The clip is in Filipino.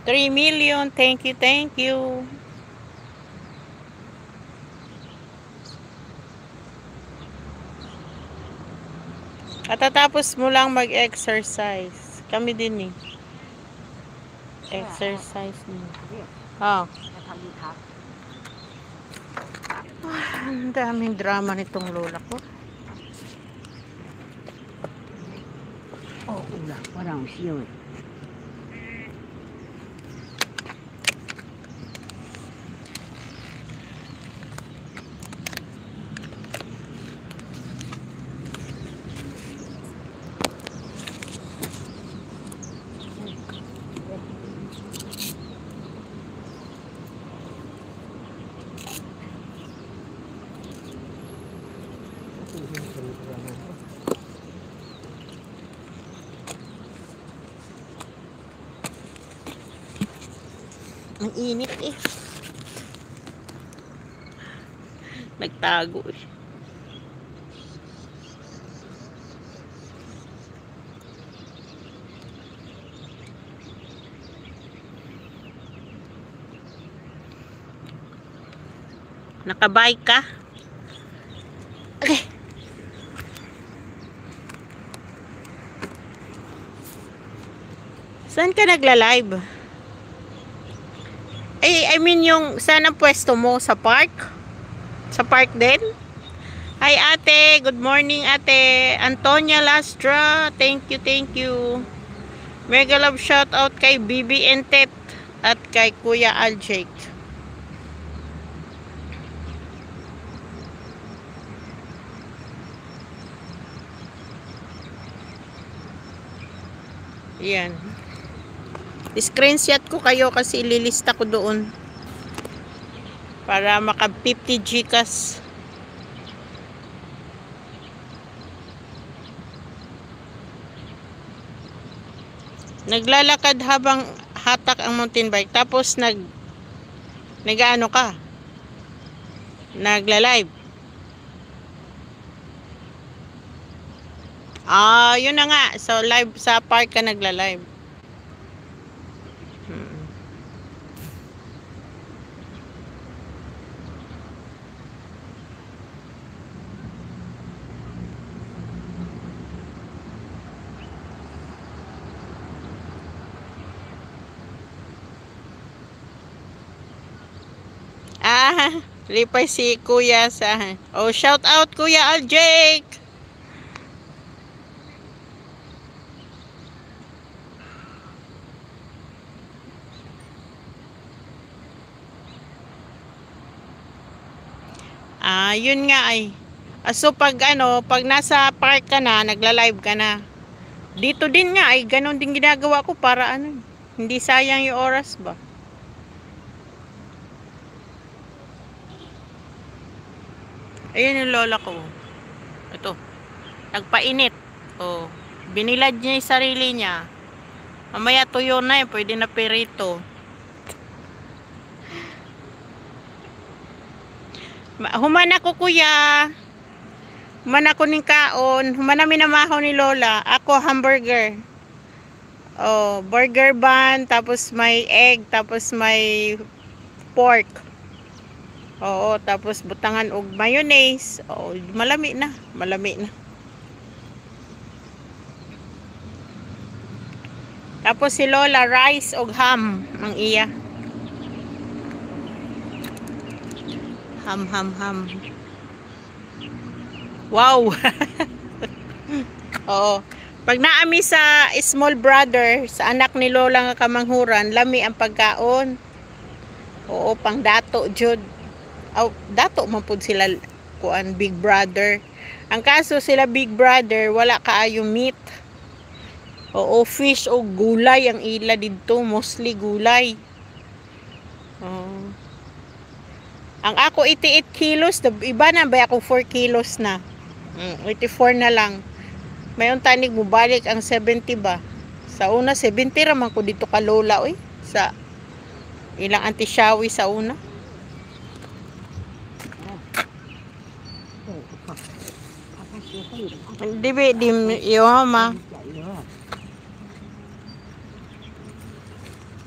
3 million. Thank you, thank you. Katatapos mo lang mag-exercise. Kami din eh. Exercise mo. Oh. Ang daming drama nitong lola ko. Oh, ulah, parang siyo. Ang init eh. Nagtago eh. Nakabike ka? Okay. Saan ka nagla-live? I mean yung saan ang pwesto mo? Sa park? Sa park din? Hi ate, good morning ate. Antonia Lastra, thank you, thank you. Mega love shout out kay Bibi Entet at kay Kuya Aljake. Yan. Screenshot ko kayo kasi ililista ko doon para maka 50 Gcash. Naglalakad habang hatak ang mountain bike tapos nag-ano ka? Nagla-live. Yun na nga. So live sa park ka nagla-live. Lipay si Kuya sa... Oh, shout out Kuya Aljake! Yun nga ay. So pag pag nasa park ka na, nagla-live ka na. Dito din nga ay ganon din ginagawa ko para hindi sayang yung oras ba. Ayun yung lola ko. Ito. Nagpainit. Oh, binilad niya yung sarili niya. Mamaya tuyo na pwede na perito. Humana ko kuya. Humana ko ning kaon. Humana minamahaw ni lola. Ako hamburger. Oh, burger bun. Tapos may egg. Tapos may pork. Oo, tapos butangan og mayonnaise. Oh, malami na. Malami na. Tapos si lola rice og ham ang iya. Ham. Wow. Oo. Pag naami sa small brother, sa anak ni lola nga kamanghuran, lami ang pagkaon. Oo, pang dato jud. Dato man pud sila kuan big brother. Ang kaso sila big brother wala kaayo meat. Oo, fish o gulay ang ila dito, mostly gulay. Ang ako 88 kilos, iba na ba ako 4 kilos na. 84 na lang. Mayon tanig mo balik ang 70 ba. Sa una 70 raman ko dito ka lola oy. Sa ilang anti-shawi sa una. Di ba, yo ma.